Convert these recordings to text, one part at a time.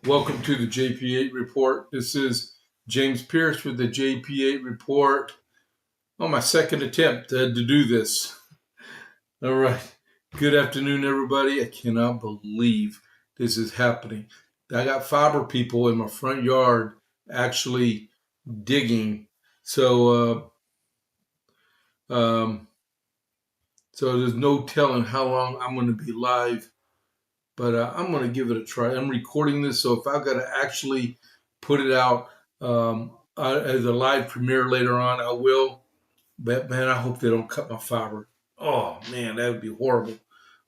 Welcome to the JP8 report. This is James Pierce with the JP8 report. On my second attempt to do this. All right. Good afternoon, everybody. I cannot believe this is happening. I got fiber people in my front yard actually digging. So there's no telling how long I'm going to be live, but I'm going to give it a try. I'm recording this, so if I've got to actually put it out as a live premiere later on, I will. But man, I hope they don't cut my fiber. Oh man, that would be horrible.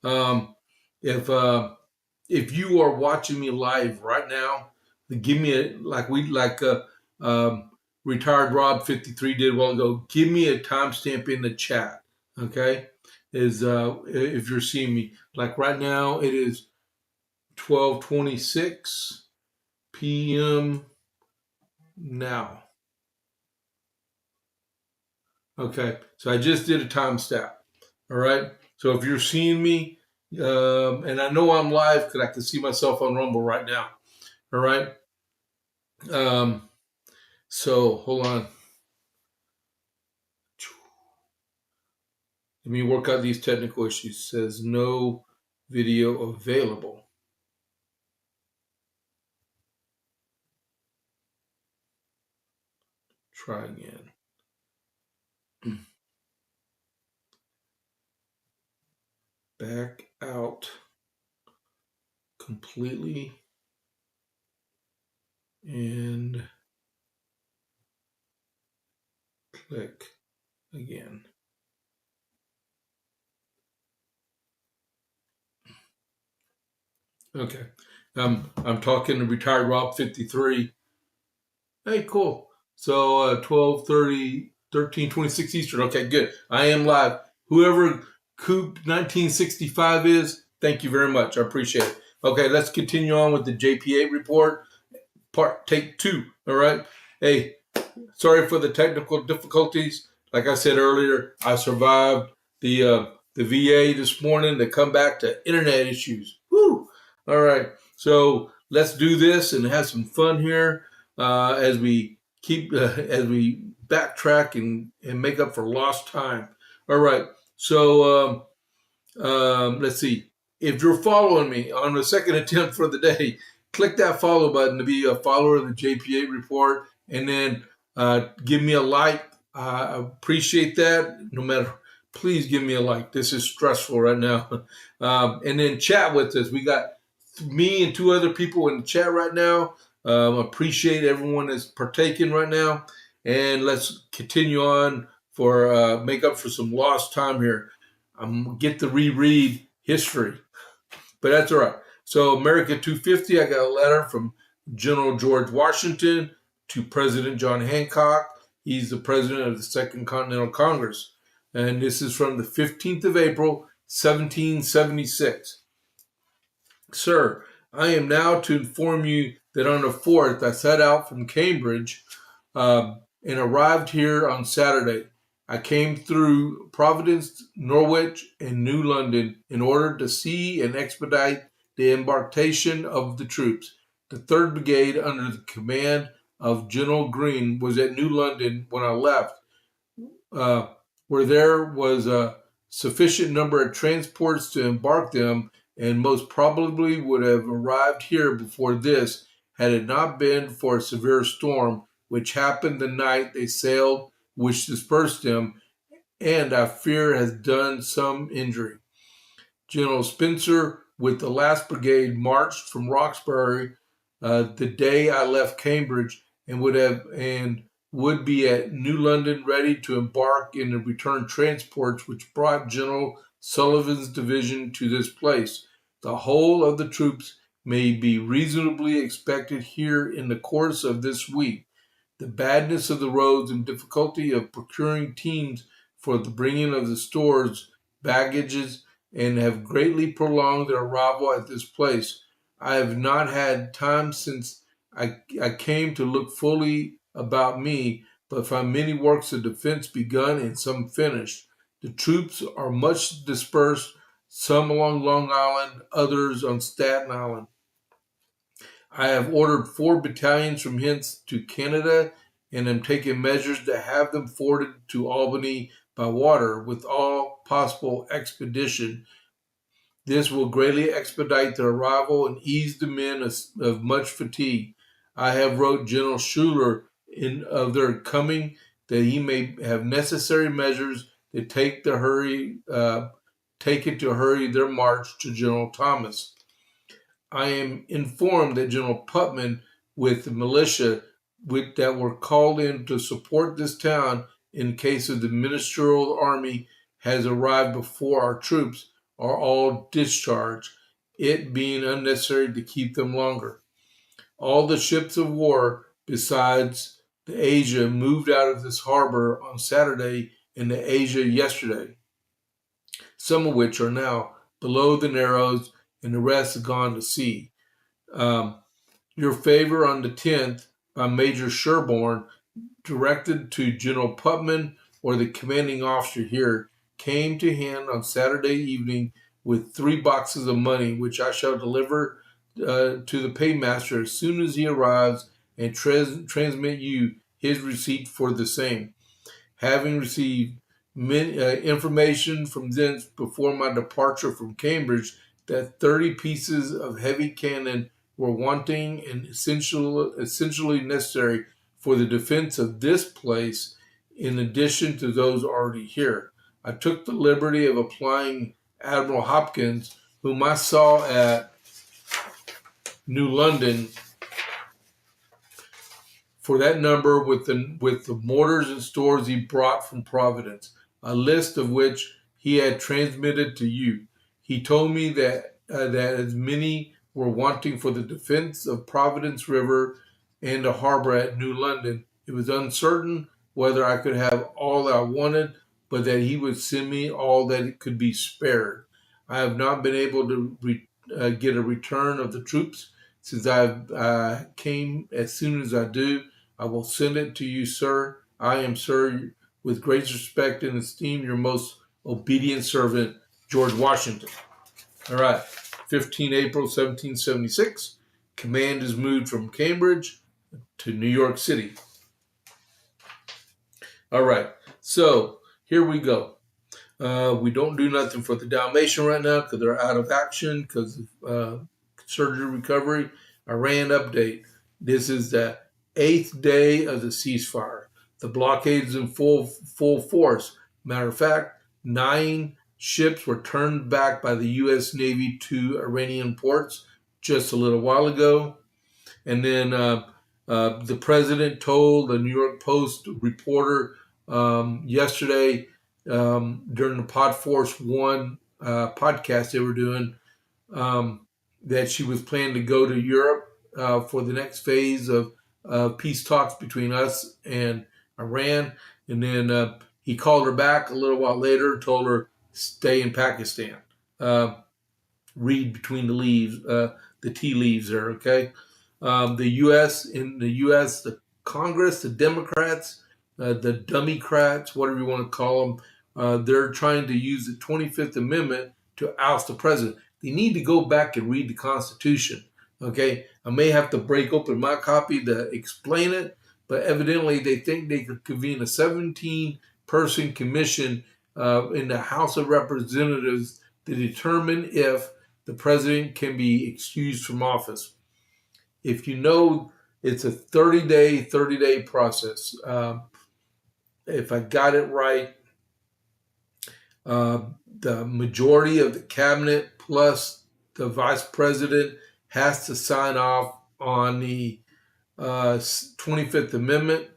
Um, if you are watching me live right now, give me a retired Rob 53 did a while ago. Give me a timestamp in the chat. Okay, if you're seeing me like right now, it is 12:26 p.m. now. Okay, so I just did a timestamp. All right, so if you're seeing me, and I know I'm live because I can see myself on Rumble right now. All right, so hold on. Let me work out these technical issues. It says no video available. Try again. Back out completely and click again. Okay. I'm talking to retired Rob 53. Hey, cool. So 12:30, 13:26 Eastern. Okay, good. I am live. Whoever Coop 1965 is, thank you very much. I appreciate it. Okay, let's continue on with the JP8 report, take 2. All right. Hey, sorry for the technical difficulties. Like I said earlier, I survived the VA this morning to come back to internet issues. Woo! All right. So let's do this and have some fun here as we backtrack and make up for lost time. All right. So let's see. If you're following me on the second attempt for the day, click that follow button to be a follower of the JP8 report, and then give me a like. I appreciate that. No matter, please give me a like. This is stressful right now. And then chat with us. We got me and 2 other people in the chat right now. Appreciate everyone that's partaking right now. And let's continue on for make up for some lost time here. I'm going to get to reread history, but that's all right. So America 250, I got a letter from General George Washington to President John Hancock. He's the president of the Second Continental Congress. And this is from the 15th of April, 1776. Sir, I am now to inform you that on the 4th, I set out from Cambridge and arrived here on Saturday. I came through Providence, Norwich, and New London in order to see and expedite the embarkation of the troops. The 3rd Brigade, under the command of General Greene, was at New London when I left, where there was a sufficient number of transports to embark them, and most probably would have arrived here before this, had it not been for a severe storm, which happened the night they sailed, which dispersed them, and I fear has done some injury. General Spencer, with the last brigade, marched from Roxbury the day I left Cambridge and would be at New London ready to embark in the return transports which brought General Sullivan's division to this place. The whole of the troops may be reasonably expected here in the course of this week. The badness of the roads and difficulty of procuring teams for the bringing of the stores, baggages, and have greatly prolonged their arrival at this place. I have not had time since I came to look fully about me, but find many works of defense begun and some finished. The troops are much dispersed, some along Long Island, others on Staten Island. I have ordered 4 battalions from hence to Canada and am taking measures to have them forwarded to Albany by water with all possible expedition. This will greatly expedite their arrival and ease the men of much fatigue. I have wrote General Schuyler of their coming that he may have necessary measures to take it to hurry their march to General Thomas. I am informed that General Putnam, with the militia that were called in to support this town in case of the ministerial army, has arrived before our troops are all discharged, it being unnecessary to keep them longer. All the ships of war, besides the Asia, moved out of this harbor on Saturday and the Asia yesterday, some of which are now below the Narrows and the rest have gone to sea. Your favor on the 10th by Major Sherborne, directed to General Putnam or the commanding officer here, came to hand on Saturday evening with 3 boxes of money, which I shall deliver to the paymaster as soon as he arrives and transmit you his receipt for the same. Having received information from thence before my departure from Cambridge that 30 pieces of heavy cannon were wanting and essentially necessary for the defense of this place, in addition to those already here. I took the liberty of applying Admiral Hopkins, whom I saw at New London, for that number with the mortars and stores he brought from Providence, a list of which he had transmitted to you. He told me that as many were wanting for the defense of Providence River and the harbor at New London. It was uncertain whether I could have all that I wanted, but that he would send me all that could be spared. I have not been able to get a return of the troops since I came. As soon as I do, I will send it to you, sir. I am, sir, with great respect and esteem, your most obedient servant, George Washington. All right, 15 April 1776. Command is moved from Cambridge to New York City. All right, so here we go. We don't do nothing for the Dalmatian right now because they're out of action because of surgery recovery. Iran update. This is the 8th day of the ceasefire. The blockade is in full force. Matter of fact, 9 ships were turned back by the U.S. Navy to Iranian ports just a little while ago. And then the president told the New York Post reporter yesterday during the Pod Force One podcast they were doing that she was planning to go to Europe for the next phase of peace talks between us and Iran. And then he called her back a little while later and told her, stay in Pakistan. Read between the leaves, the tea leaves there, okay? The U.S., the Congress, the Democrats, the Dummycrats, whatever you want to call them, they're trying to use the 25th Amendment to oust the president. They need to go back and read the Constitution, okay? I may have to break open my copy to explain it, but evidently they think they could convene a 17-person commission in the House of Representatives to determine if the president can be excused from office. If you know, it's a 30-day process. If I got it right, the majority of the cabinet plus the vice president has to sign off on the 25th Amendment,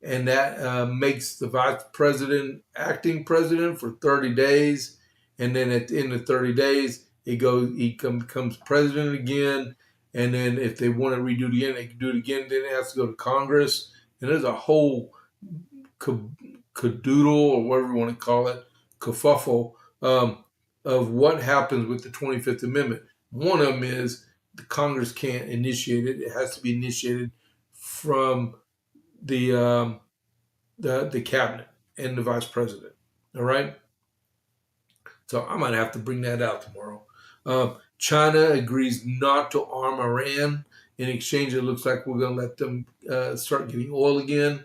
and that makes the vice president acting president for 30 days. And then at the end of 30 days, he becomes president again. And then if they want to redo it again, they can do it again. Then it has to go to Congress. And there's a whole cadoodle, or whatever you want to call it, kerfuffle, of what happens with the 25th Amendment. One of them is the Congress can't initiate it. It has to be initiated from the cabinet and the vice president. All right. So I might have to bring that out tomorrow. China agrees not to arm Iran. In exchange, it looks like we're going to let them start getting oil again.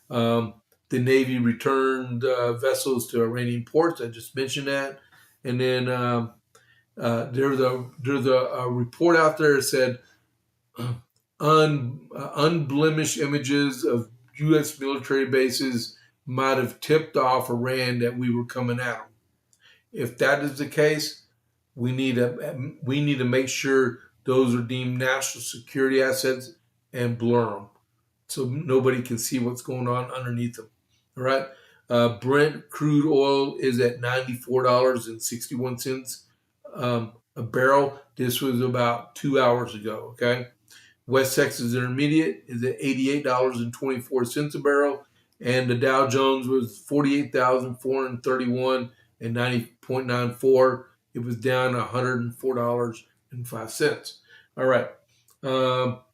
The Navy returned vessels to Iranian ports. I just mentioned that. And then there's a report out there that said unblemished images of U.S. military bases might have tipped off Iran that we were coming at them. If that is the case, we need to make sure those are deemed national security assets and blur them so nobody can see what's going on underneath them. All right. Brent crude oil is at $94.61 a barrel. This was about 2 hours ago. Okay. West Texas Intermediate is at $88.24 a barrel, and the Dow Jones was 48,431 and 90.94. It was down $104.05. All right. All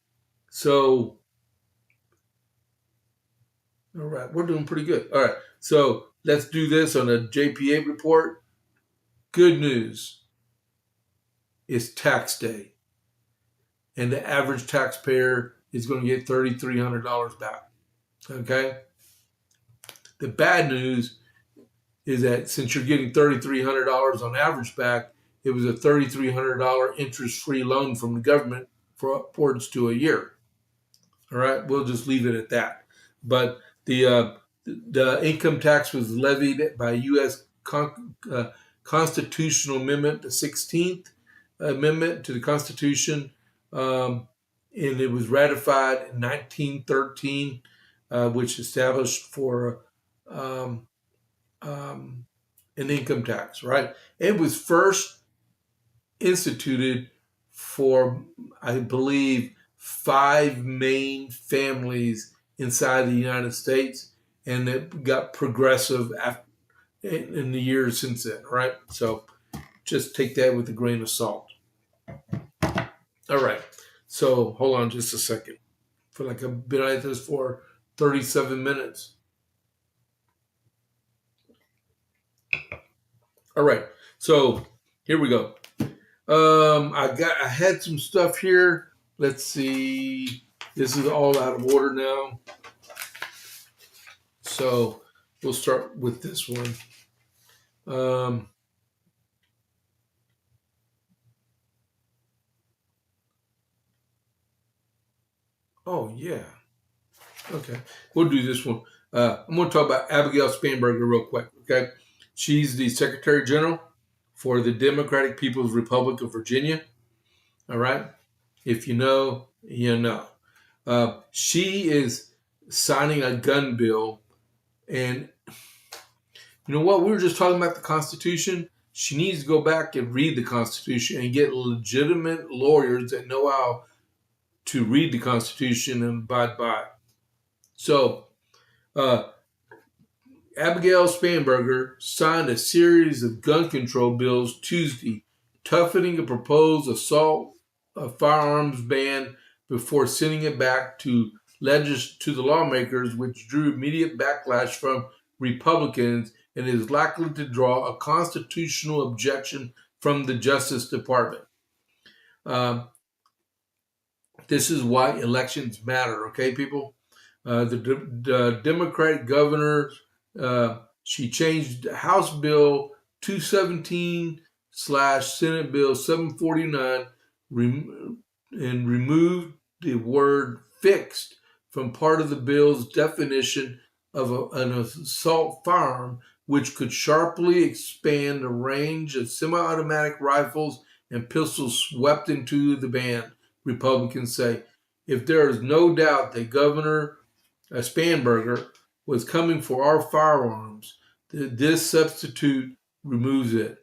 right, we're doing pretty good. All right, so let's do this on a JP8 report. Good news. It's tax day, and the average taxpayer is going to get $3,300 back. Okay? The bad news is that since you're getting $3,300 on average back, it was a $3,300 interest-free loan from the government for upwards to a year. All right, we'll just leave it at that. But the income tax was levied by U.S. Constitutional Amendment, the 16th Amendment to the Constitution, and it was ratified in 1913, which established for an income tax, right? It was first instituted for, I believe, 5 main families inside the United States, and it got progressive in the years since then, right? So just take that with a grain of salt. All right, so hold on just a second. I feel like I've been at this for 37 minutes. All right, so here we go. I had some stuff here. Let's see. This is all out of order now. So we'll start with this one. Oh, yeah. Okay. We'll do this one. I'm going to talk about Abigail Spanberger real quick, okay? She's the Secretary General for the Democratic People's Republic of Virginia. All right? If you know, you know. She is signing a gun bill. And you know what? We were just talking about the Constitution. She needs to go back and read the Constitution and get legitimate lawyers that know how to read the Constitution and abide by it. So, Abigail Spanberger signed a series of gun control bills Tuesday, toughening a proposed assault firearms ban before sending it back to the lawmakers, which drew immediate backlash from Republicans and is likely to draw a constitutional objection from the Justice Department. This is why elections matter, okay, people? The Democratic governor, she changed House Bill 217 / Senate Bill 749 and removed the word fixed from part of the bill's definition of an assault firearm, which could sharply expand the range of semi-automatic rifles and pistols swept into the ban, Republicans say. if there is no doubt that Governor Spanberger was coming for our firearms, this substitute removes it.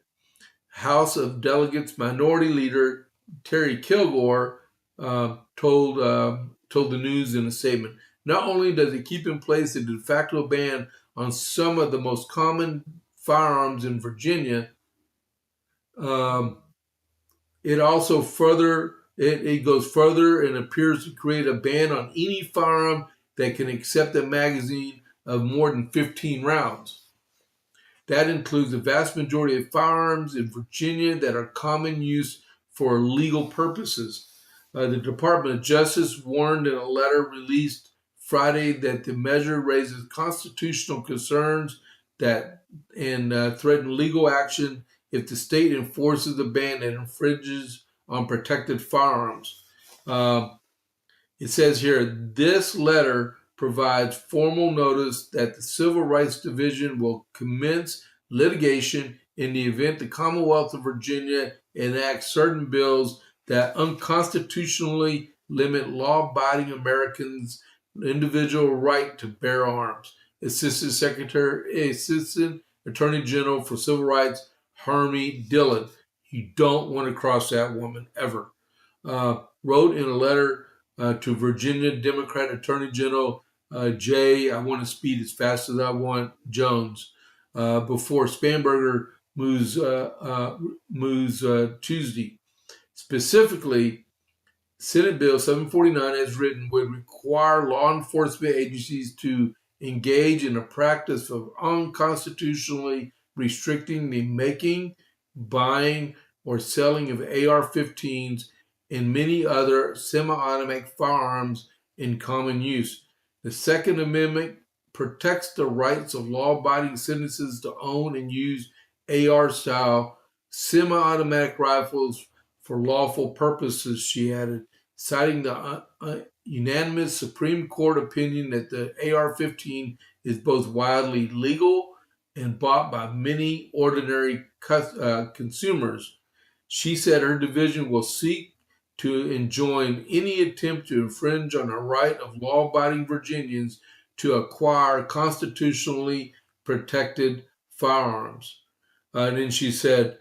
House of Delegates Minority Leader Terry Kilgore told the news in a statement. Not only does it keep in place a de facto ban on some of the most common firearms in Virginia, it also it goes further and appears to create a ban on any firearm that can accept a magazine of more than 15 rounds. That includes the vast majority of firearms in Virginia that are common use for legal purposes. The Department of Justice warned in a letter released Friday that the measure raises constitutional concerns and threaten legal action if the state enforces a ban that infringes on protected firearms. It says here, this letter provides formal notice that the Civil Rights Division will commence litigation in the event the Commonwealth of Virginia enacts certain bills that unconstitutionally limit law-abiding Americans' individual right to bear arms. Assistant Attorney General for Civil Rights, Harmie Dillon. You don't want to cross that woman ever. Wrote in a letter to Virginia Democrat Attorney General I want to speed as fast as I want, Jones, before Spanberger moves Tuesday. Specifically, Senate Bill 749, as written, would require law enforcement agencies to engage in a practice of unconstitutionally restricting the making, buying, or selling of AR-15s and many other semi-automatic firearms in common use. The Second Amendment protects the rights of law-abiding citizens to own and use AR-style semi-automatic rifles for lawful purposes, she added, citing the unanimous Supreme Court opinion that the AR-15 is both widely legal and bought by many ordinary consumers. She said her division will seek to enjoin any attempt to infringe on the right of law-abiding Virginians to acquire constitutionally protected firearms. And then she said,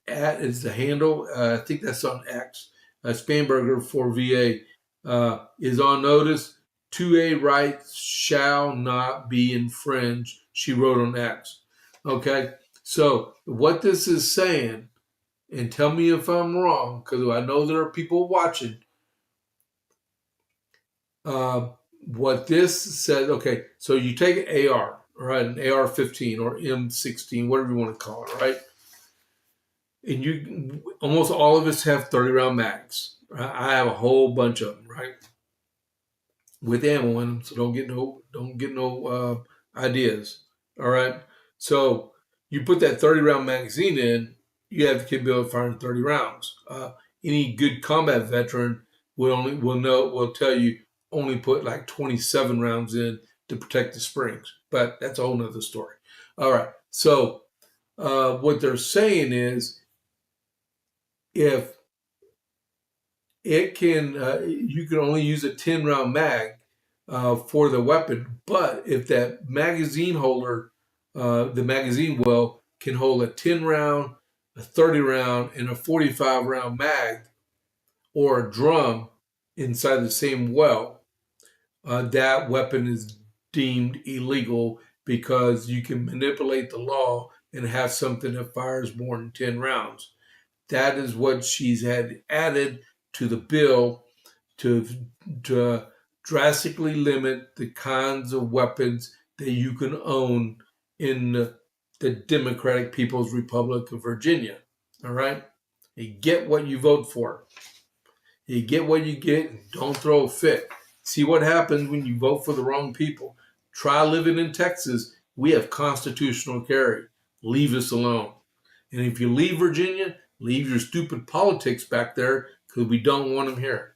at is the handle, I think that's on X, Spanberger for VA, is on notice. 2A rights shall not be infringed, she wrote on X. Okay, so what this is saying, and tell me if I'm wrong, because I know there are people watching. What this says, okay, so you take an AR, right, an AR-15 or M16, whatever you want to call it, right? And you, almost all of us have 30-round mags. Right? I have a whole bunch of them, right, with ammo in them. So don't get no ideas. All right. So you put that 30-round magazine in, you have the capability of firing 30 rounds. Any good combat veteran will tell you only put like 27 rounds in to protect the springs. But that's a whole nother story. All right. So what they're saying is, if it can, you can only use a 10-round mag for the weapon, but if that magazine holder, the magazine well, can hold a 10-round, a 30-round, and a 45-round mag, or a drum inside the same well, that weapon is deemed illegal because you can manipulate the law and have something that fires more than 10 rounds. That is what she's had added to the bill to drastically limit the kinds of weapons that you can own in the Democratic People's Republic of Virginia. All right? You get what you vote for. You get what you get, and don't throw a fit. See what happens when you vote for the wrong people. Try living in Texas. We have constitutional carry. Leave us alone. And if you leave Virginia, leave your stupid politics back there, because we don't want them here.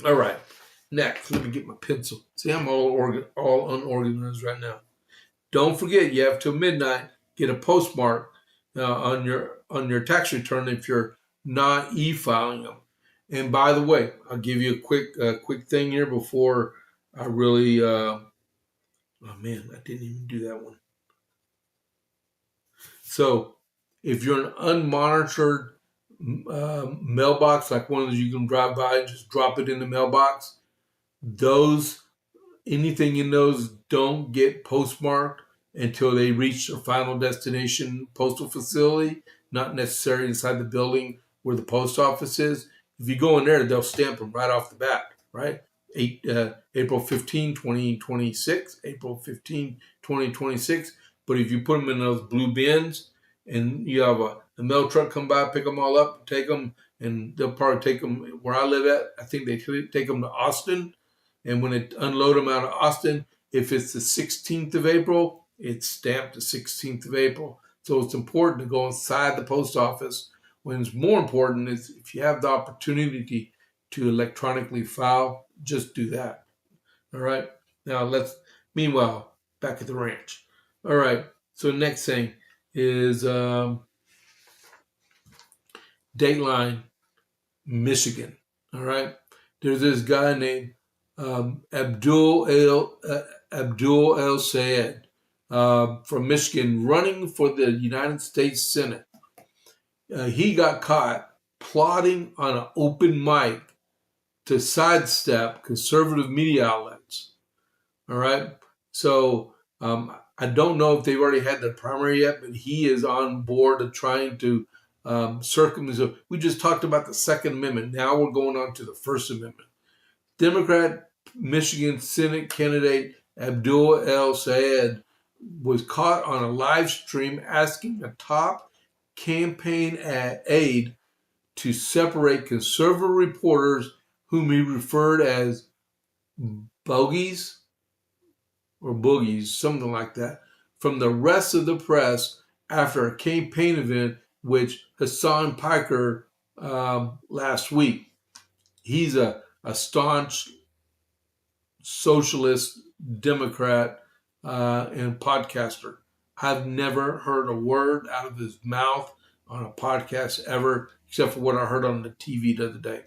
All right. Next, let me get my pencil. See, I'm all unorganized right now. Don't forget, you have till midnight. Get a postmark on your tax return if you're not e-filing them. And by the way, I'll give you a quick thing here before I really. Oh man, I didn't even do that one. So if you're an unmonitored mailbox, like one of those you can drive by and just drop it in the mailbox, anything in those don't get postmarked until they reach their final destination postal facility, not necessarily inside the building where the post office is. If you go in there, they'll stamp them right off the bat, right? April 15, 2026, April 15, 2026. But if you put them in those blue bins and you have a mail truck come by, pick them all up, take them, and they'll probably take them where I live at. I think they take them to Austin. And when they unload them out of Austin, if it's the 16th of April, it's stamped the 16th of April. So it's important to go inside the post office. When it's more important is if you have the opportunity to electronically file, just do that. All right. Now meanwhile, back at the ranch. All right. So next thing is Dateline, Michigan. All right. There's this guy named Abdul El Sayed from Michigan running for the United States Senate. He got caught plotting on an open mic to sidestep conservative media outlets. All right. So I don't know if they've already had the primary yet, but he is on board of trying to circumvent. We just talked about the Second Amendment. Now we're going on to the First Amendment. Democrat Michigan Senate candidate Abdul El Sayed was caught on a live stream asking a top campaign aide to separate conservative reporters whom he referred as bogies or boogies, something like that, from the rest of the press after a campaign event which Hassan Piker last week. He's a staunch socialist Democrat and podcaster. I've never heard a word out of his mouth on a podcast ever, except for what I heard on the TV the other day.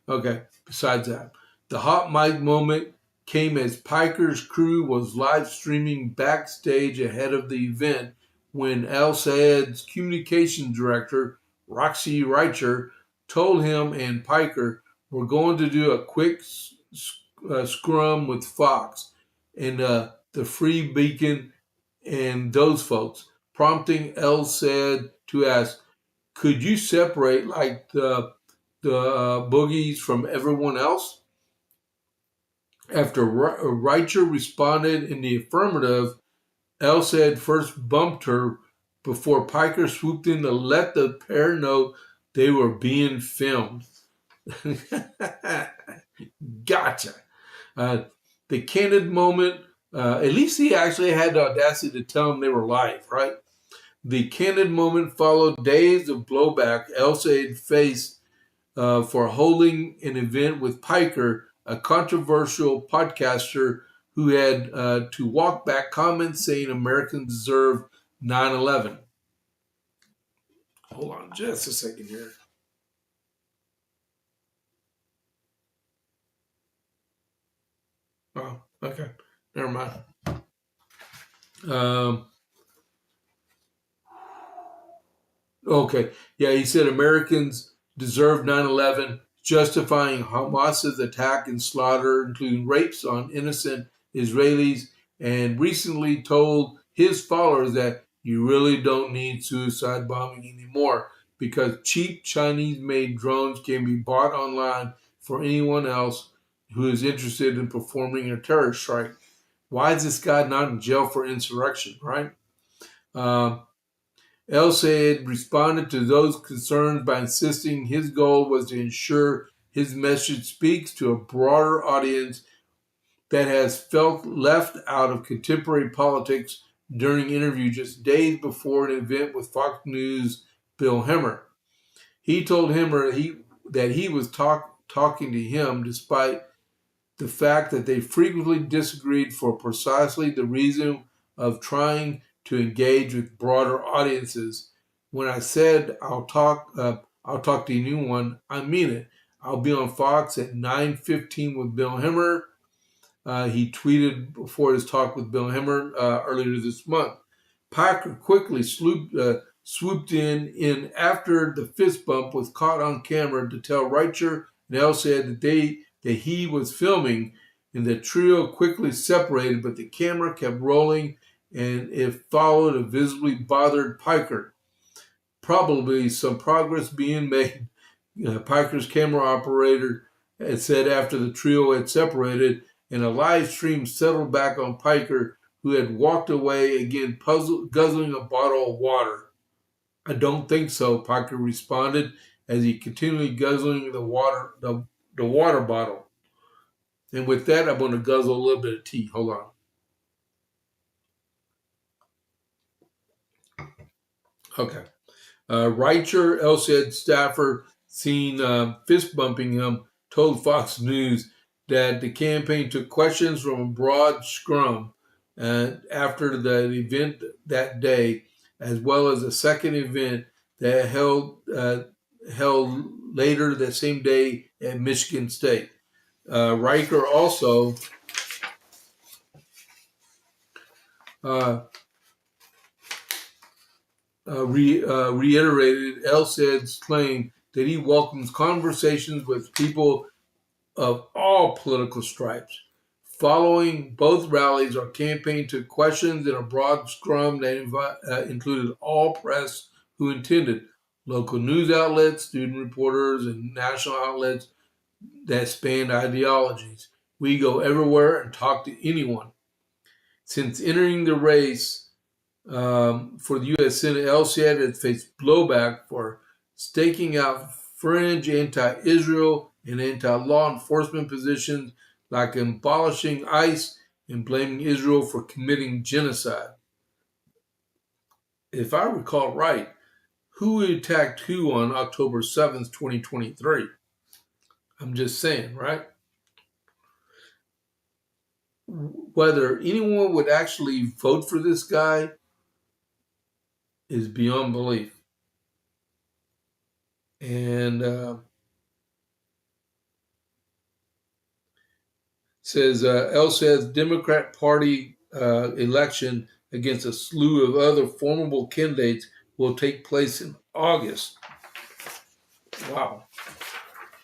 Okay, besides that, the hot mic moment came as Piker's crew was live streaming backstage ahead of the event when El Sayed's communications director, Roxy Reicher, told him and Piker, "We're going to do a quick scrum with Fox and the Free Beacon and those folks," prompting El Sayed to ask, "Could you separate like the boogies from everyone else?" After Reicher responded in the affirmative, El Sayed first bumped her before Piker swooped in to let the pair know they were being filmed. Gotcha. The candid moment, at least he actually had the audacity to tell them they were live, right? The candid moment followed days of blowback El Sayed faced for holding an event with Piker, a controversial podcaster who had to walk back comments saying Americans deserve 9/11. Hold on just a second here. Oh, okay. Never mind. Okay. Yeah, he said Americans deserve 9/11, justifying Hamas's attack and slaughter, including rapes on innocent Israelis, and recently told his followers that you really don't need suicide bombing anymore because cheap Chinese-made drones can be bought online for anyone else who is interested in performing a terror strike. Why is this guy not in jail for insurrection, right? El Sayed responded to those concerns by insisting his goal was to ensure his message speaks to a broader audience that has felt left out of contemporary politics during an interview just days before an event with Fox News' Bill Hemmer. He told Hemmer that he was talking to him despite the fact that they frequently disagreed for precisely the reason of trying to engage with broader audiences. When I said I'll I'll talk to anyone. I mean it. I'll be on Fox at 9:15 with Bill Hemmer. He tweeted before his talk with Bill Hemmer earlier this month. Piker quickly swooped in after the fist bump was caught on camera to tell Reicher and Elstad that he was filming, and the trio quickly separated, but the camera kept rolling and it followed a visibly bothered Piker. Probably some progress being made. Piker's camera operator had said after the trio had separated, and a live stream settled back on Piker, who had walked away again, guzzling a bottle of water. I don't think so, Piker responded as he continued guzzling the water bottle. And with that, I'm going to guzzle a little bit of tea. Hold on. Okay. Reicher, Elstad staffer, seen fist bumping him, told Fox News that the campaign took questions from a broad scrum after the event that day, as well as a second event that held later that same day at Michigan State. Reicher also reiterated Elstad's claim that he welcomes conversations with people of all political stripes. Following both rallies, our campaign took questions in a broad scrum that included all press who attended, local news outlets, student reporters, and national outlets that spanned ideologies. We go everywhere and talk to anyone. Since entering the race for the U.S. Senate, Elstad has faced blowback for staking out fringe anti-Israel and anti-law enforcement positions like abolishing ICE and blaming Israel for committing genocide. If I recall right, who attacked who on October 7th, 2023? I'm just saying, right? Whether anyone would actually vote for this guy is beyond belief. And says Elstad's Democrat Party election against a slew of other formidable candidates will take place in August. Wow!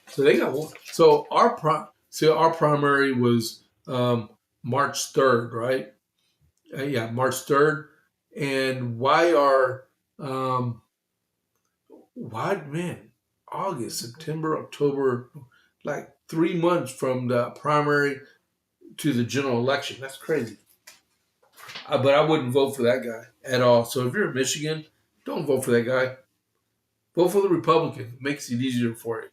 So they got one. So our primary was March 3rd, right? March 3rd. And August, September, October, like 3 months from the primary to the general election. That's crazy. But I wouldn't vote for that guy at all. So if you're in Michigan, don't vote for that guy. Vote for the Republican. It makes it easier for you.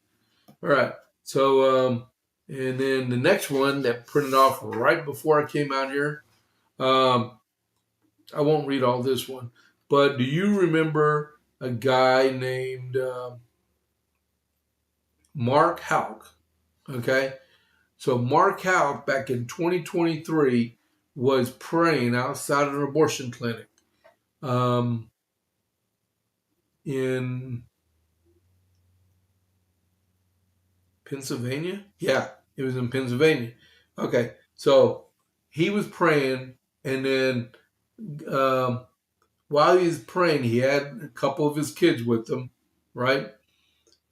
All right. So, and then the next one that printed off right before I came out here, I won't read all this one, but do you remember a guy named Mark Houck? Okay. So Mark Houck back in 2023 was praying outside an abortion clinic in Pennsylvania. Yeah, it was in Pennsylvania. Okay, so he was praying, and then while he was praying, he had a couple of his kids with him, right?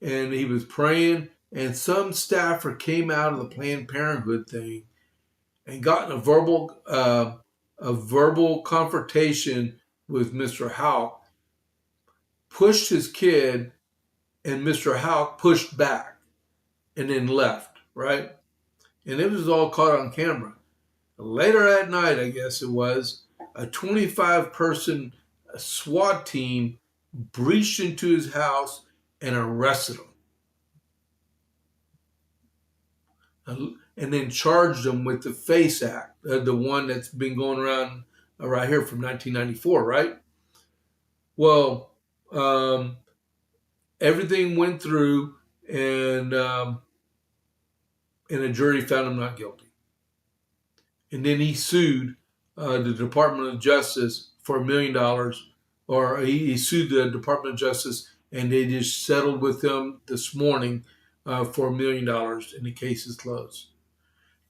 And he was praying, and some staffer came out of the Planned Parenthood thing and got in a verbal confrontation with Mr. Houck, pushed his kid, and Mr. Houck pushed back and then left, right? And it was all caught on camera. Later at night, I guess it was, a 25-person SWAT team breached into his house and arrested him. And then charged him with the FACE Act, the one that's been going around right here from 1994, right? Well, everything went through, and a jury found him not guilty. And then he sued the Department of Justice for $1 million, or he sued the Department of Justice and they just settled with him this morning for $1 million, and the case is closed.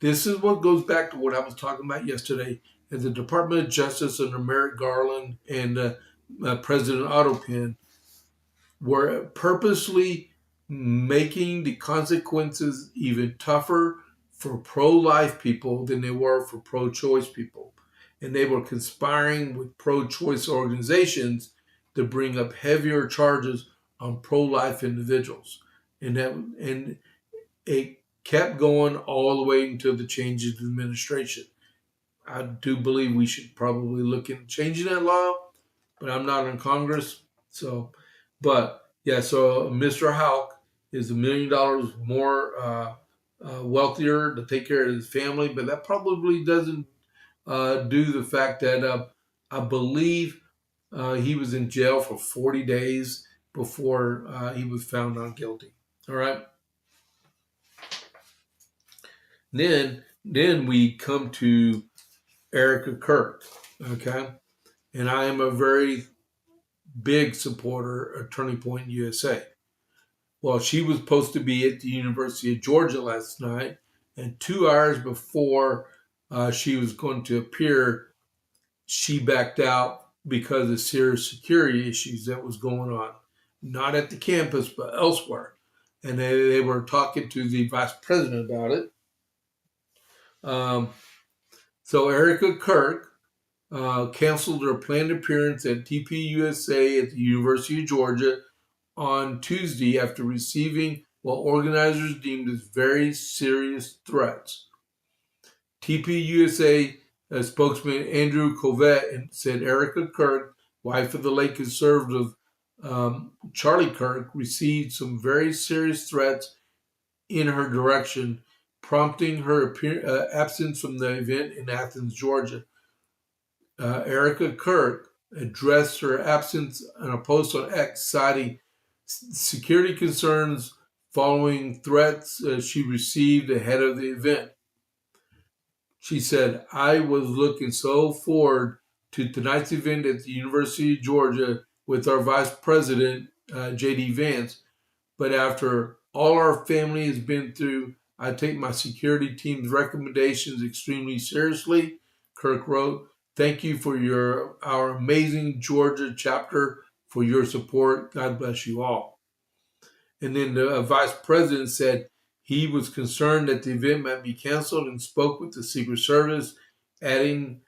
This is what goes back to what I was talking about yesterday. At the Department of Justice under Merrick Garland and President Otto were purposely making the consequences even tougher for pro-life people than they were for pro-choice people. And they were conspiring with pro-choice organizations to bring up heavier charges on pro-life individuals. And it kept going all the way until the change of the administration. I do believe we should probably look into changing that law, but I'm not in Congress. So, but yeah, so Mr. Houck is $1 million more wealthier to take care of his family, but that probably doesn't do the fact that I believe he was in jail for 40 days before he was found not guilty. All right. Then we come to Erica Kirk, okay? And I am a very big supporter of Turning Point USA. Well, she was supposed to be at the University of Georgia last night, and 2 hours before she was going to appear, she backed out because of serious security issues that was going on, not at the campus, but elsewhere. And they were talking to the vice president about it. So Erica Kirk canceled her planned appearance at TPUSA at the University of Georgia on Tuesday after receiving what organizers deemed as very serious threats. TPUSA spokesman Andrew Covett said Erica Kirk, wife of the late conservative Charlie Kirk, received some very serious threats in her direction, prompting her absence from the event in Athens, Georgia. Erica Kirk addressed her absence in a post on X, citing security concerns following threats she received ahead of the event. She said, I was looking so forward to tonight's event at the University of Georgia with our Vice President, J.D. Vance, but after all our family has been through, I take my security team's recommendations extremely seriously, Kirk wrote. Thank you for our amazing Georgia chapter for your support. God bless you all. And then the vice president said he was concerned that the event might be canceled and spoke with the Secret Service, adding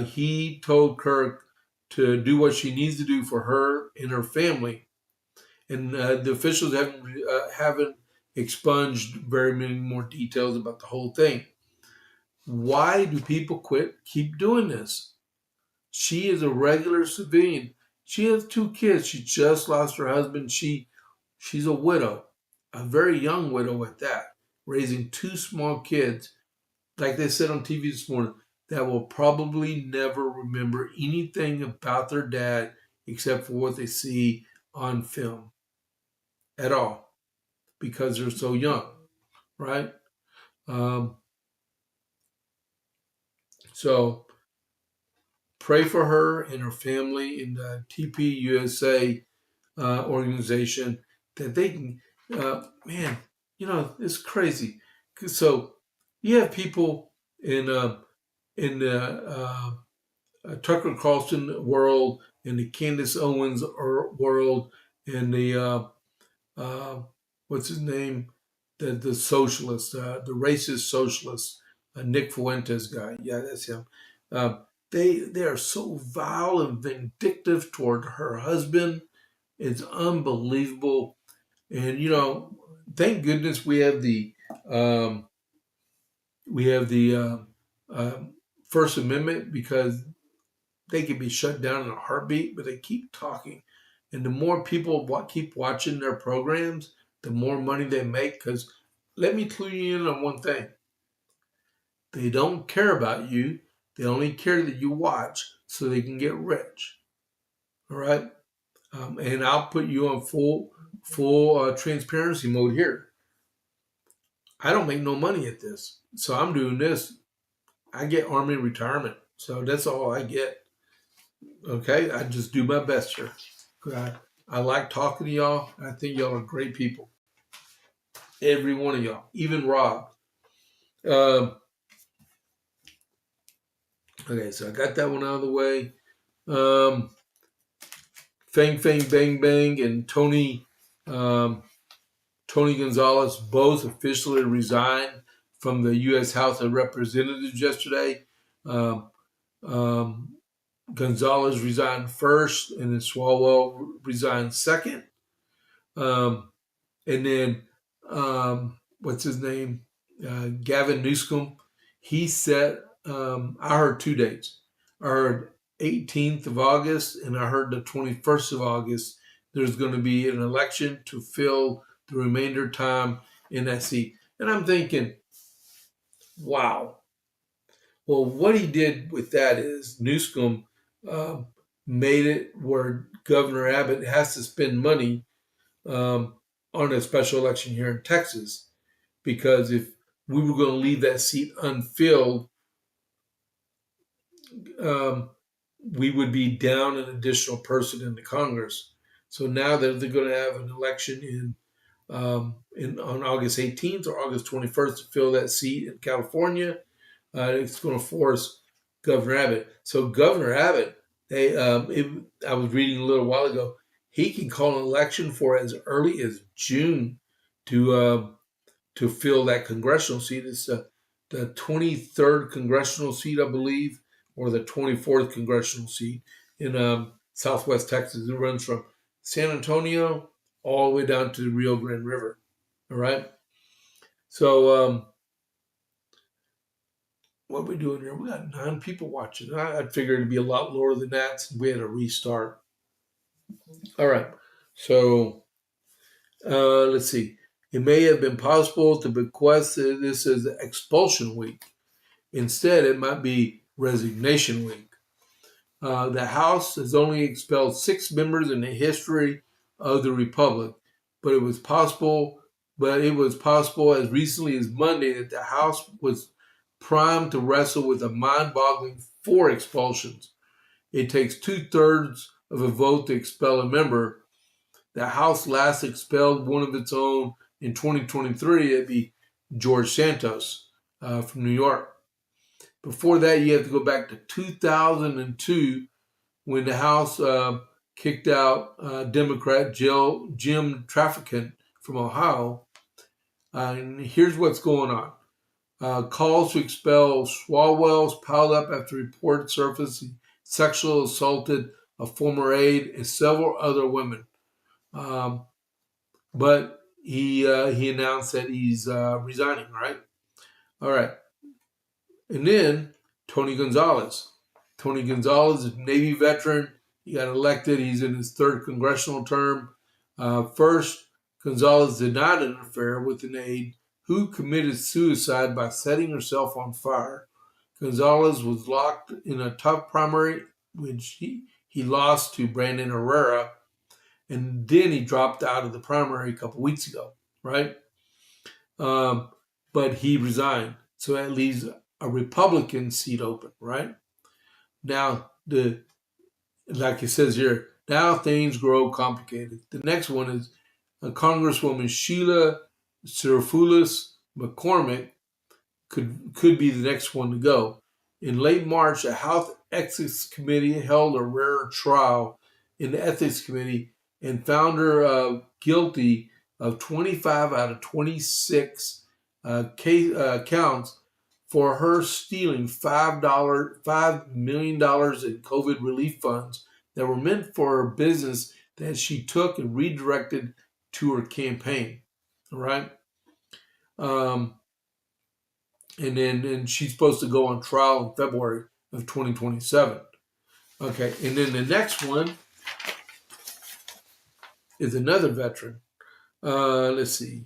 he told Kirk to do what she needs to do for her and her family. And the officials haven't expunged very many more details about the whole thing. Why do people keep doing this? She is a regular civilian. She has 2 kids. She just lost her husband. She's a widow, a very young widow at that, raising 2 small kids, like they said on TV this morning, that will probably never remember anything about their dad except for what they see on film at all, because they're so young, right? So pray for her and her family in the TPUSA organization that they can, man, it's crazy. So you have people in the Tucker Carlson world, in the Candace Owens world, in the what's his name, the socialist, the racist socialist, Nick Fuentes guy. Yeah, that's him. They are so vile and vindictive toward her husband. It's unbelievable. And thank goodness we have the First Amendment, because they could be shut down in a heartbeat, but they keep talking. And the more people keep watching their programs, the more money they make. Because let me clue you in on one thing. They don't care about you. They only care that you watch so they can get rich. All right? And I'll put you on full transparency mode here. I don't make no money at this. So I'm doing this. I get Army retirement. So that's all I get. Okay? I just do my best here. God. I like talking to y'all. I think y'all are great people. Every one of y'all, even Rob. Um, okay, so I got that one out of the way. Um, Fang Bang Bang and Tony Gonzalez both officially resigned from the U.S. House of Representatives yesterday. Um, um, Gonzalez resigned first, and then Swalwell resigned second. Um, and then, what's his name? Gavin Newsom. He set, I heard 2 dates. I heard 18th of August, and I heard the 21st of August. There's going to be an election to fill the remainder time in that seat. And I'm thinking, wow. Well, what he did with that is Newsom um, made it where Governor Abbott has to spend money um, on a special election here in Texas, because if we were going to leave that seat unfilled, um, we would be down an additional person in the Congress. So now that they're going to have an election on August 18th or August 21st to fill that seat in California, it's going to force Governor Abbott. So Governor Abbott, I was reading a little while ago, he can call an election for as early as June to fill that congressional seat. It's the 23rd congressional seat, I believe, or the 24th congressional seat in Southwest Texas. It runs from San Antonio all the way down to the Rio Grande River. All right. So what are we doing here? We got 9 people watching. I'd figure it'd be a lot lower than that since we had to restart. All right. So let's see. It may have been possible to bequest this as expulsion week. Instead, it might be resignation week. The House has only expelled 6 members in the history of the Republic, but it was possible as recently as Monday that the House was primed to wrestle with a mind-boggling 4 expulsions. It takes 2/3 of a vote to expel a member. The House last expelled one of its own in 2023. It'd be George Santos from New York. Before that, you have to go back to 2002 when the House kicked out Democrat Jim Traficant from Ohio. And here's what's going on. Calls to expel Swalwell's piled up after reports surfaced he sexually assaulted a former aide and several other women. But he announced that he's resigning, right? All right. And then Tony Gonzalez. Tony Gonzalez is a Navy veteran. He got elected. He's in his 3rd congressional term. First, Gonzalez denied an affair with an aide who committed suicide by setting herself on fire. Gonzalez was locked in a tough primary, which he lost to Brandon Herrera, and then he dropped out of the primary a couple weeks ago, right? But he resigned. So that leaves a Republican seat open, right? Now, like it says here, now things grow complicated. The next one is Congresswoman Sheila Sirfulis McCormick could be the next one to go. In late March, a House Ethics Committee held a rare trial in the Ethics Committee and found her guilty of 25 out of 26 counts for her stealing $5 million in COVID relief funds that were meant for her business that she took and redirected to her campaign. All right. And she's supposed to go on trial in February of 2027. Okay. And then the next one is another veteran. Let's see.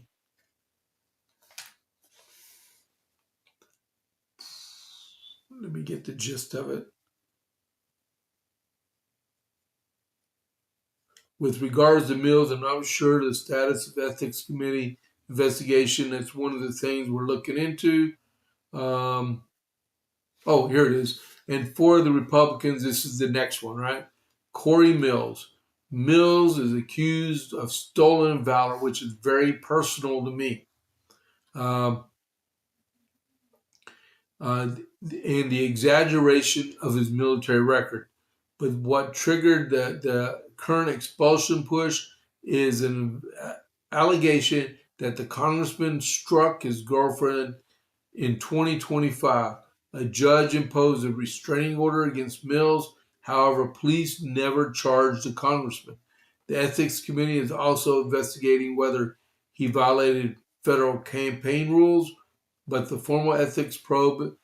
Let me get the gist of it. With regards to Mills, I'm not sure the status of Ethics Committee investigation. That's one of the things we're looking into. Here it is. And for the Republicans, this is the next one, right? Corey Mills. Mills is accused of stolen valor, which is very personal to me. Um, and the exaggeration of his military record. But what triggered the current expulsion push is an allegation that the congressman struck his girlfriend in 2025. A judge imposed a restraining order against Mills. However, police never charged the congressman. The Ethics Committee is also investigating whether he violated federal campaign rules, but the formal ethics probe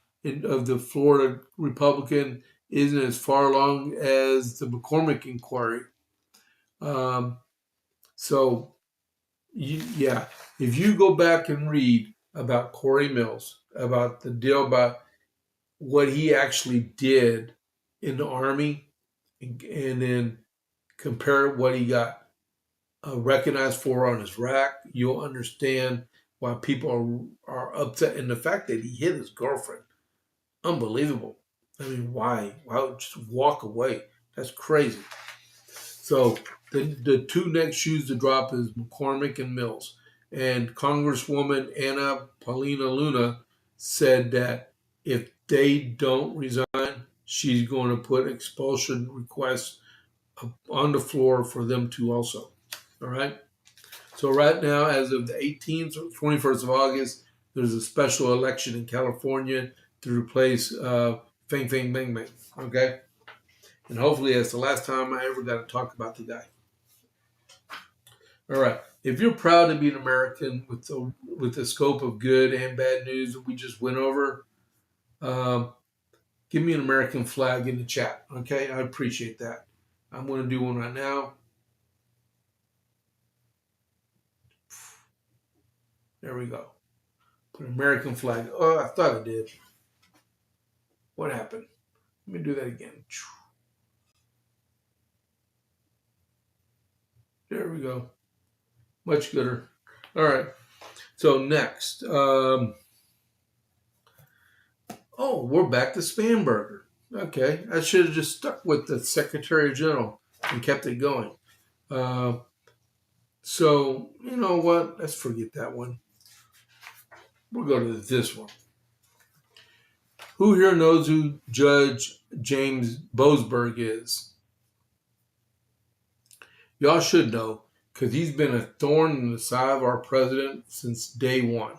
of the Florida Republican isn't as far along as the McCormick inquiry. Um, so, yeah, if you go back and read about Corey Mills, about the deal about what he actually did in the Army, and then compare what he got recognized for on his rack, you'll understand why people are upset. And the fact that he hit his girlfriend, unbelievable. I mean, why? Why would just walk away? That's crazy. So the two next shoes to drop is McCormick and Mills. And Congresswoman Anna Paulina Luna said that if they don't resign, she's going to put expulsion requests on the floor for them to also. All right? So right now, as of the 18th or 21st of August, there's a special election in California to replace Fang Fang Bang Bang. Okay? And hopefully that's the last time I ever got to talk about the guy. All right. If you're proud to be an American with the scope of good and bad news that we just went over, give me an American flag in the chat. Okay? I appreciate that. I'm going to do one right now. There we go. Put an American flag. Oh, I thought it did. What happened? Let me do that again. There we go. Much gooder. All right. So next. We're back to Spamberger. Okay. I should have just stuck with the Secretary General and kept it going. So, you know what? Let's forget that one. We'll go to this one. Who here knows who Judge James Boasberg is? Y'all should know, because he's been a thorn in the side of our president since day one.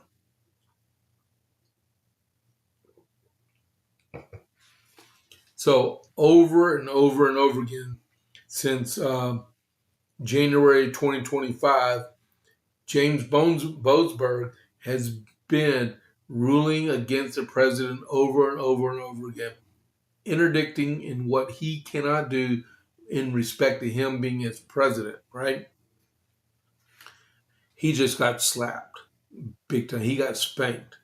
So over and over and over again, since January 2025, James Boasberg has been ruling against the president over and over and over again, interdicting in what he cannot do in respect to him being as president, right? He just got slapped big time. He got spanked.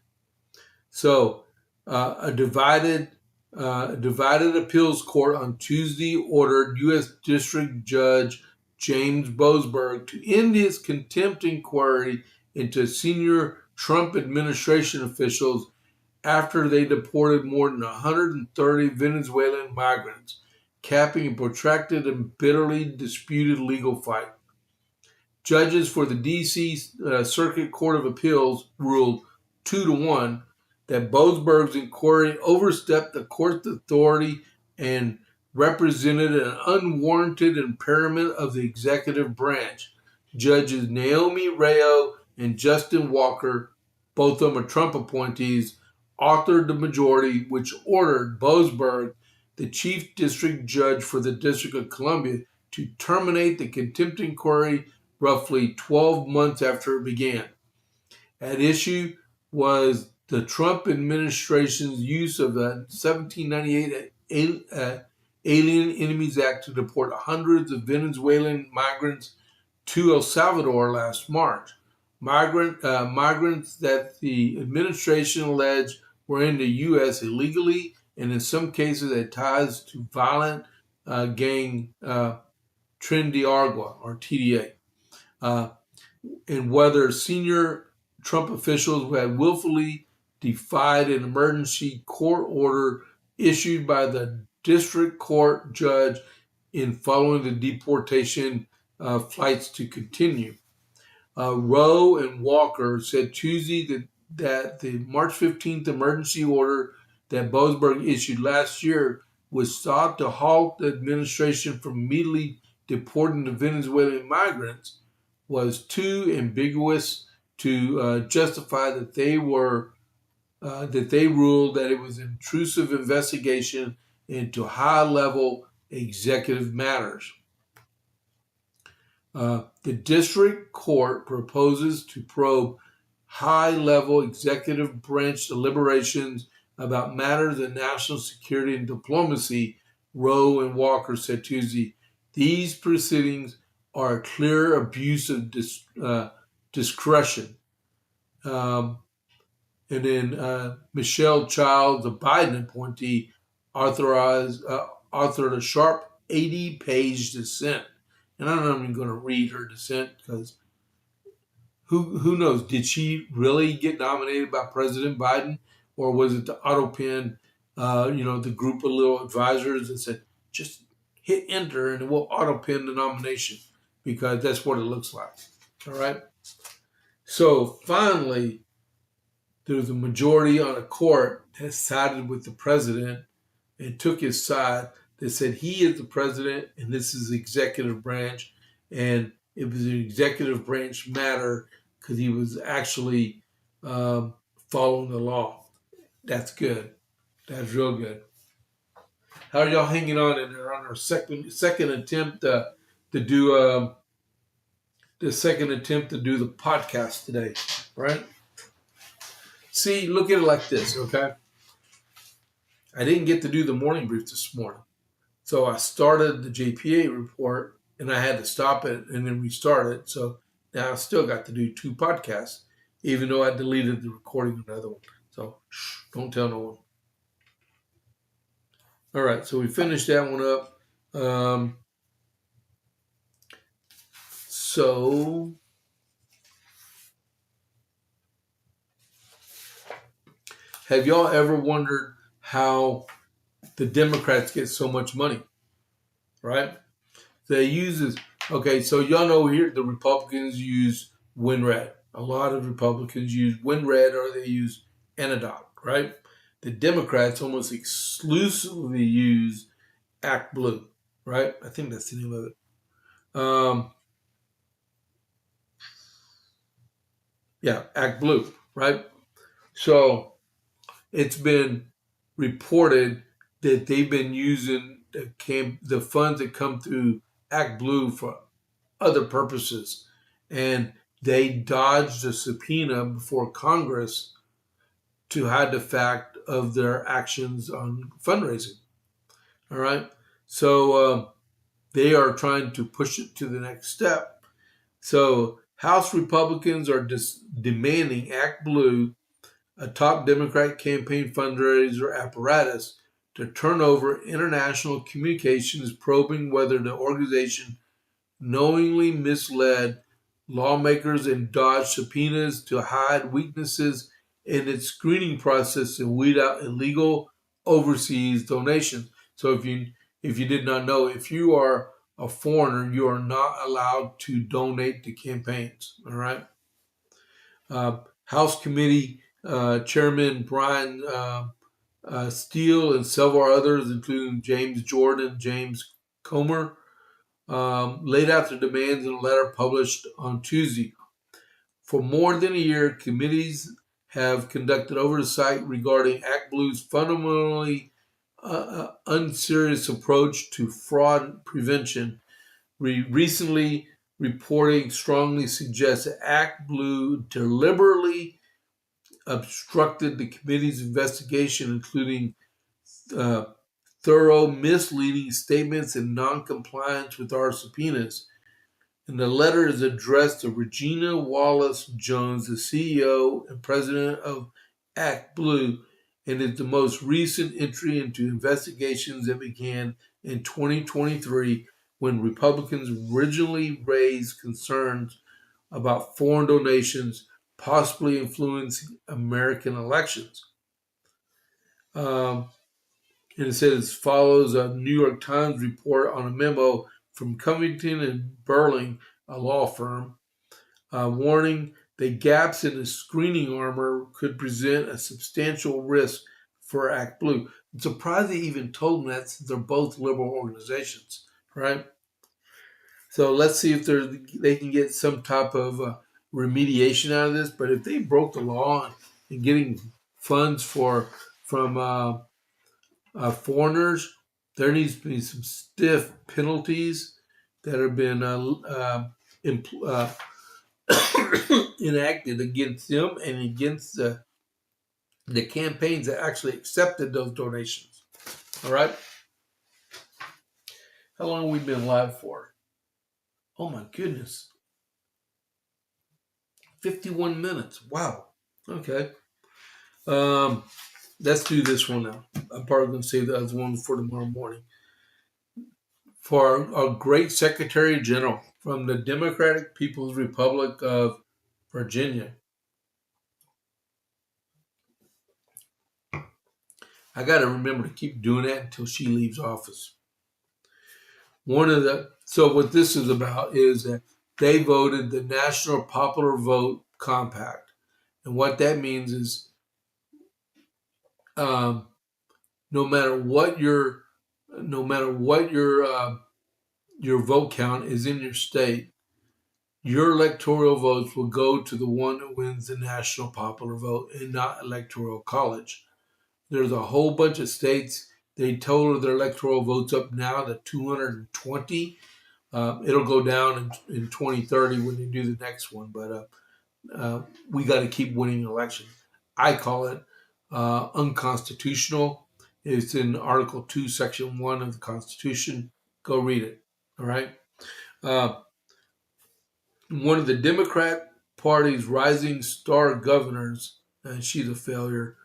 So a divided appeals court on Tuesday ordered U.S. District Judge James Boasberg to end his contempt inquiry into senior Trump administration officials after they deported more than 130 Venezuelan migrants, capping a protracted and bitterly disputed legal fight. Judges for the D.C. Circuit Court of Appeals ruled 2-1 that Boasberg's inquiry overstepped the court's authority and represented an unwarranted impairment of the executive branch. Judges Naomi Rayo and Justin Walker, both of them are Trump appointees, authored the majority which ordered Boasberg, the chief district judge for the District of Columbia, to terminate the contempt inquiry roughly 12 months after it began. At issue was the Trump administration's use of the 1798 Alien Enemies Act to deport hundreds of Venezuelan migrants to El Salvador last March. Migrants that the administration alleged were in the U.S. illegally and in some cases had ties to violent gang Trinidad or TDA. And whether senior Trump officials who had willfully defied an emergency court order issued by the district court judge in following the deportation flights to continue. Rowe and Walker said Tuesday that the March 15th emergency order that Boasberg issued last year was sought to halt the administration from immediately deporting the Venezuelan migrants was too ambiguous to justify that they ruled that it was an intrusive investigation into high-level executive matters. The district court proposes to probe high-level executive branch deliberations about matters of national security and diplomacy, Rowe and Walker said Tuesday. These proceedings are a clear abuse of discretion. And then Michelle Childs, a Biden appointee, authored a sharp 80-page dissent. And I'm not even going to read her dissent because who knows? Did she really get nominated by President Biden, or was it the AutoPen, the group of little advisors that said, just hit enter and it will AutoPen the nomination, because that's what it looks like. All right. So finally, there was a majority on a court that sided with the president and took his side. They said he is the president and this is the executive branch, and it was an executive branch matter because he was actually following the law. That's good. That's real good. How are y'all hanging on in there on our second attempt to do the podcast today, right? See, look at it like this, okay? I didn't get to do the morning brief this morning. So I started the JP8 report and I had to stop it and then restart it. So now I still got to do 2 podcasts, even though I deleted the recording of another one. So don't tell no one. All right, so we finished that one up. So have y'all ever wondered how the Democrats get so much money, right? They use this. Okay, so y'all know here the Republicans use WinRed. A lot of Republicans use WinRed or they use Anadoc, right? The Democrats almost exclusively use ActBlue, right? I think that's the name of it. ActBlue, right? So it's been reported that they've been using the funds that come through ActBlue for other purposes, and they dodged a subpoena before Congress to hide the fact of their actions on fundraising. All right, so they are trying to push it to the next step. So House Republicans are demanding ActBlue, a top Democrat campaign fundraiser apparatus, to turn over international communications probing whether the organization knowingly misled lawmakers and dodged subpoenas to hide weaknesses in its screening process and weed out illegal overseas donations. So if you did not know, if you are a foreigner, you are not allowed to donate to campaigns. All right. House Committee Chairman Brian Steele and several others, including James Jordan, James Comer, laid out their demands in a letter published on Tuesday. For more than a year, committees have conducted oversight regarding ActBlue's fundamentally unserious approach to fraud prevention. Recently, reporting strongly suggests that ActBlue deliberately obstructed the committee's investigation, including thorough misleading statements and non-compliance with our subpoenas. And the letter is addressed to Regina Wallace Jones, the CEO and president of ActBlue, and is the most recent entry into investigations that began in 2023 when Republicans originally raised concerns about foreign donations possibly influencing American elections. And it says as follows: a New York Times report on a memo from Covington and Burling, a law firm, warning that gaps in the screening armor could present a substantial risk for Act Blue. I'm surprised they even told them that, since they're both liberal organizations, right? So let's see if they can get some type of remediation out of this. But if they broke the law and getting funds from foreigners, there needs to be some stiff penalties that have been enacted against them and against the campaigns that actually accepted those donations. All right. How long have we been live for? Oh my goodness. 51 minutes. Wow. Okay. Let's do this one now. I'm probably going to save the other one for tomorrow morning. For our great Secretary General from the Democratic People's Republic of Virginia. I got to remember to keep doing that until she leaves office. So what this is about is that they voted the National Popular Vote Compact. And what that means is no matter what your vote count is in your state, your electoral votes will go to the one that wins the national popular vote and not electoral college. There's a whole bunch of states, they total their electoral votes up now to 220. It'll go down in 2030 when they do the next one, but we got to keep winning elections. I call it unconstitutional. It's in Article 2, Section 1 of the Constitution. Go read it, all right? One of the Democrat Party's rising star governors, and she's a failure,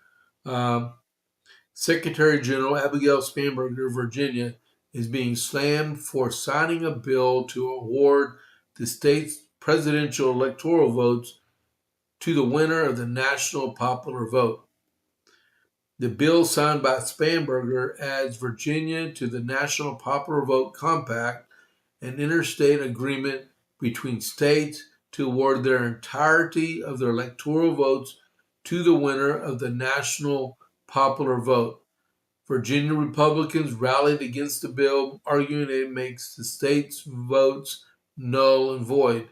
Secretary General Abigail Spanberger of Virginia, is being slammed for signing a bill to award the state's presidential electoral votes to the winner of the national popular vote. The bill signed by Spanberger adds Virginia to the National Popular Vote Compact, an interstate agreement between states to award their entirety of their electoral votes to the winner of the national popular vote. Virginia Republicans rallied against the bill, arguing it makes the state's votes null and void.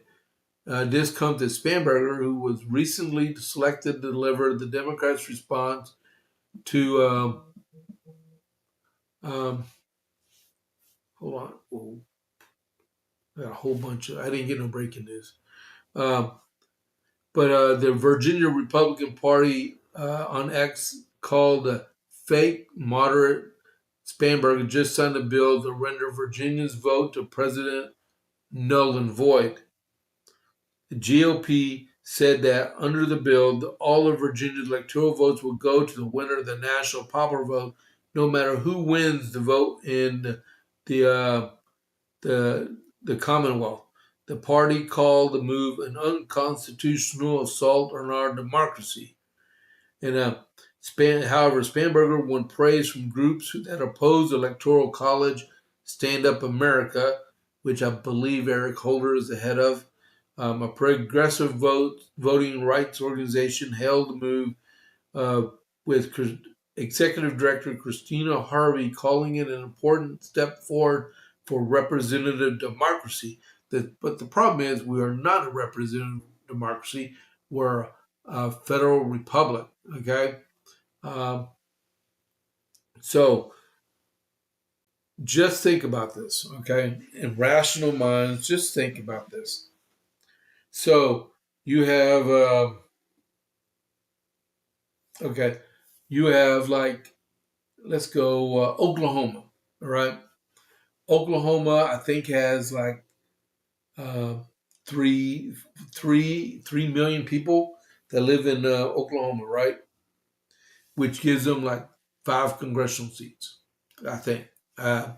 This comes as Spanberger, who was recently selected to deliver the Democrats' response to hold on. Whoa. I got a whole bunch of. I didn't get no breaking news. But the Virginia Republican Party on X called a fake moderate. Spanberger just signed a bill to render Virginia's vote to president null and void. The GOP said that under the bill, all of Virginia's electoral votes will go to the winner of the national popular vote, no matter who wins the vote in the Commonwealth. The party called the move an unconstitutional assault on our democracy. And however, Spanberger won praise from groups that oppose the Electoral College, Stand Up America, which I believe Eric Holder is the head of. A progressive voting rights organization hailed the move with Executive Director Christina Harvey calling it an important step forward for representative democracy. But the problem is we are not a representative democracy. We're a federal republic, okay? So just think about this, okay? In rational minds, just think about this. So you have, let's go Oklahoma, all right? Oklahoma, I think, has like 3 million people that live in Oklahoma, right? Which gives them like 5 congressional seats, I think. I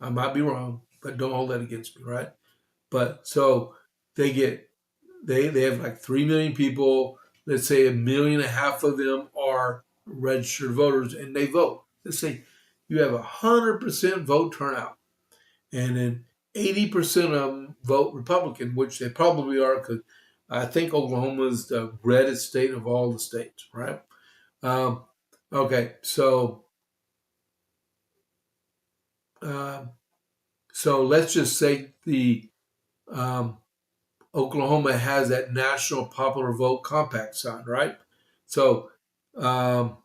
might be wrong, but don't hold that against me, right? But so they have like 3 million people. Let's say 1.5 million of them are registered voters, and they vote. Let's say you have 100% vote turnout. And then 80% of them vote Republican, which they probably are, because I think Oklahoma is the reddest state of all the states, right? Um, okay, uh, so let's just say the um, Oklahoma has that national popular vote compact sign, right? So um,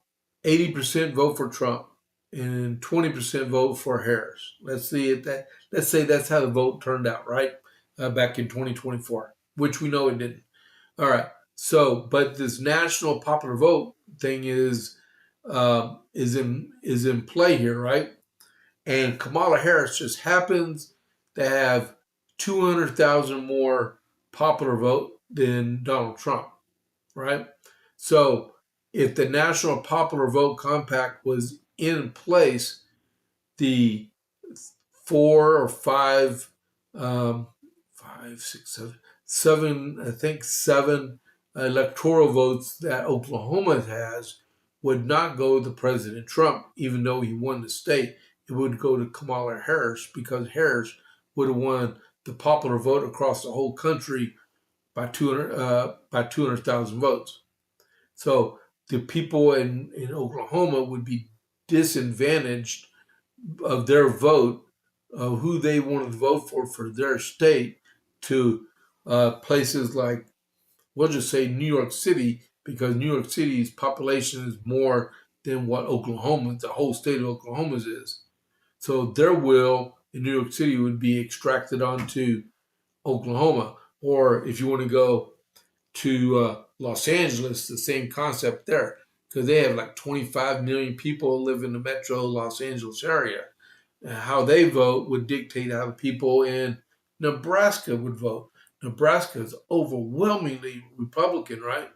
80% vote for Trump and 20% vote for Harris. Let's see if that. Let's say that's how the vote turned out, right? Back in 2024, which we know it didn't. All right. So, but this national popular vote thing is in play here, right? And Kamala Harris just happens to have 200,000 more popular vote than Donald Trump, right? So if the National Popular Vote Compact was in place, the four or five, five, six, seven, I think seven electoral votes that Oklahoma has would not go to President Trump, even though he won the state. It would go to Kamala Harris because Harris would have won the popular vote across the whole country by 200,000 votes. So the people in Oklahoma would be disadvantaged of their vote, of who they wanted to vote for their state, to places like, we'll just say New York City, because New York City's population is more than what Oklahoma, the whole state of Oklahoma's is. So their will in New York City would be extracted onto Oklahoma. Or if you want to go to Los Angeles, the same concept there, because they have like 25 million people live in the metro Los Angeles area. And how they vote would dictate how the people in Nebraska would vote. Nebraska is overwhelmingly Republican, right?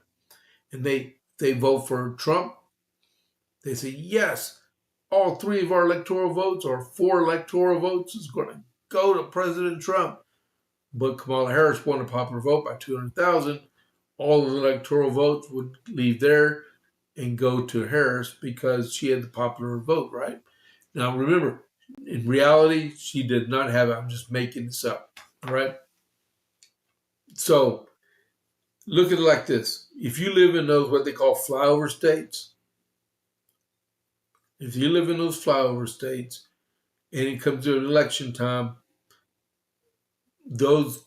And they vote for Trump. They say, yes, all three of our electoral votes or four electoral votes is going to go to President Trump. But Kamala Harris won a popular vote by 200,000. All of the electoral votes would leave there and go to Harris because she had the popular vote, right? Now, remember, in reality, she did not have it. I'm just making this up, all right? So look at it like this. If you live in those, what they call flyover states, if you live in those flyover states and it comes to election time, those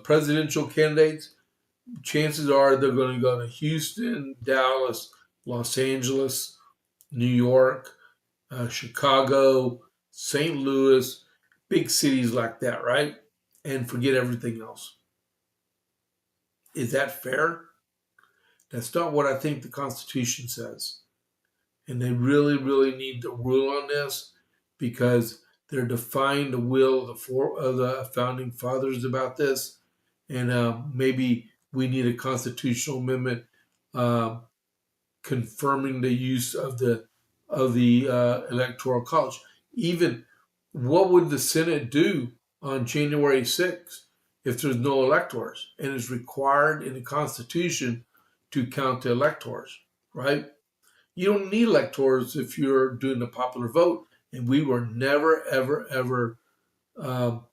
presidential candidates, chances are they're going to go to Houston, Dallas, Los Angeles, New York, Chicago, St. Louis, big cities like that, right? And forget everything else. Is that fair? That's not what I think the Constitution says. And they really, really need to rule on this because they're defying the will of the founding fathers about this. And maybe we need a constitutional amendment uh, confirming the use of the electoral college. Even what would the Senate do on January 6th if there's no electors and it's required in the Constitution to count the electors, right? You don't need electors if you're doing the popular vote, and we were never, ever, ever um,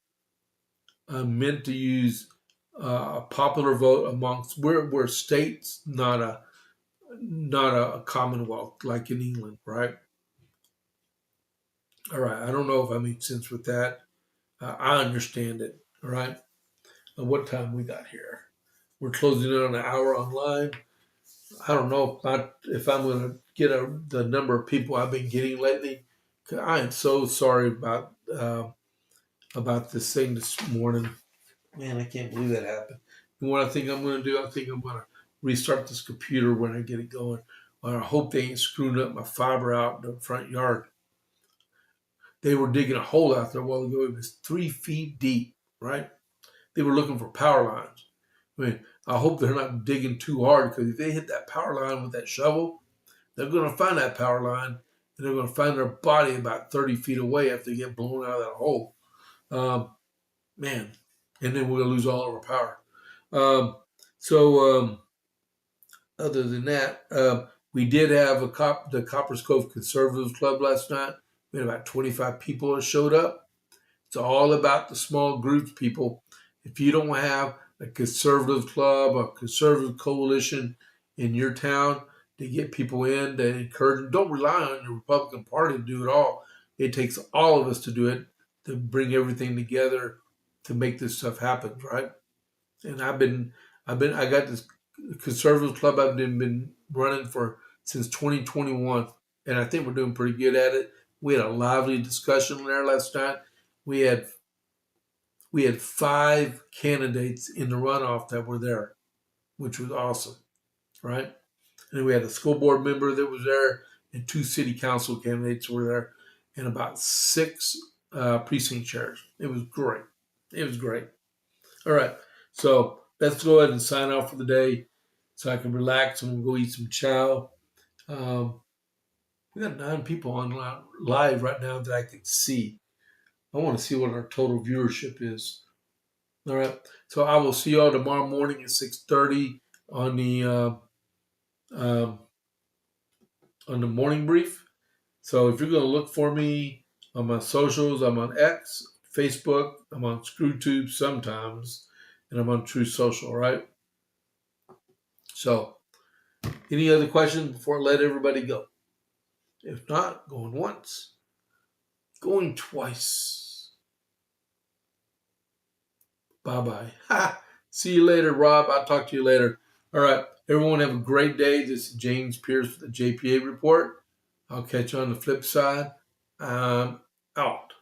meant to use a popular vote amongst. We're states, not a commonwealth like in England, right? All right. I don't know if I made sense with that. I understand it. All right. What time we got here? We're closing in on an hour online. I don't know if I'm going to get the number of people I've been getting lately. I am so sorry about this thing this morning. Man, I can't believe that happened. And what I think I'm going to do, I think I'm going to restart this computer when I get it going. I hope they ain't screwing up my fiber out in the front yard. They were digging a hole out there a while ago. It was 3 feet deep, right? They were looking for power lines. I mean, I hope they're not digging too hard because if they hit that power line with that shovel, they're going to find that power line and they're going to find their body about 30 feet away after they get blown out of that hole. Man, and then we're going to lose all of our power. So other than that, we did have the Coppers Cove Conservative Club last night. We had about 25 people that showed up. It's all about the small groups, people. If you don't have a conservative club or conservative coalition in your town to get people in, to encourage them, don't rely on your Republican Party to do it all. It takes all of us to do it, to bring everything together to make this stuff happen, right? And I got this conservative club I've been running for since 2021, and I think we're doing pretty good at it. We had a lively discussion there last night. We had 5 candidates in the runoff that were there, which was awesome, right? And we had a school board member that was there, and 2 city council candidates were there, and about 6 precinct chairs. It was great. It was great. All right, so let's go ahead and sign off for the day, so I can relax and we'll go eat some chow. We got 9 people on live right now that I can see. I want to see what our total viewership is. All right, so I will see you all tomorrow morning at 6:30 on the morning brief. So if you're going to look for me on my socials, I'm on X, Facebook, I'm on ScrewTube sometimes, and I'm on True Social, right? So any other questions before I let everybody go? If not, going once, going twice. Bye-bye. See you later, Rob. I'll talk to you later. All right. Everyone have a great day. This is James Pierce with the JP8 report. I'll catch you on the flip side. Out.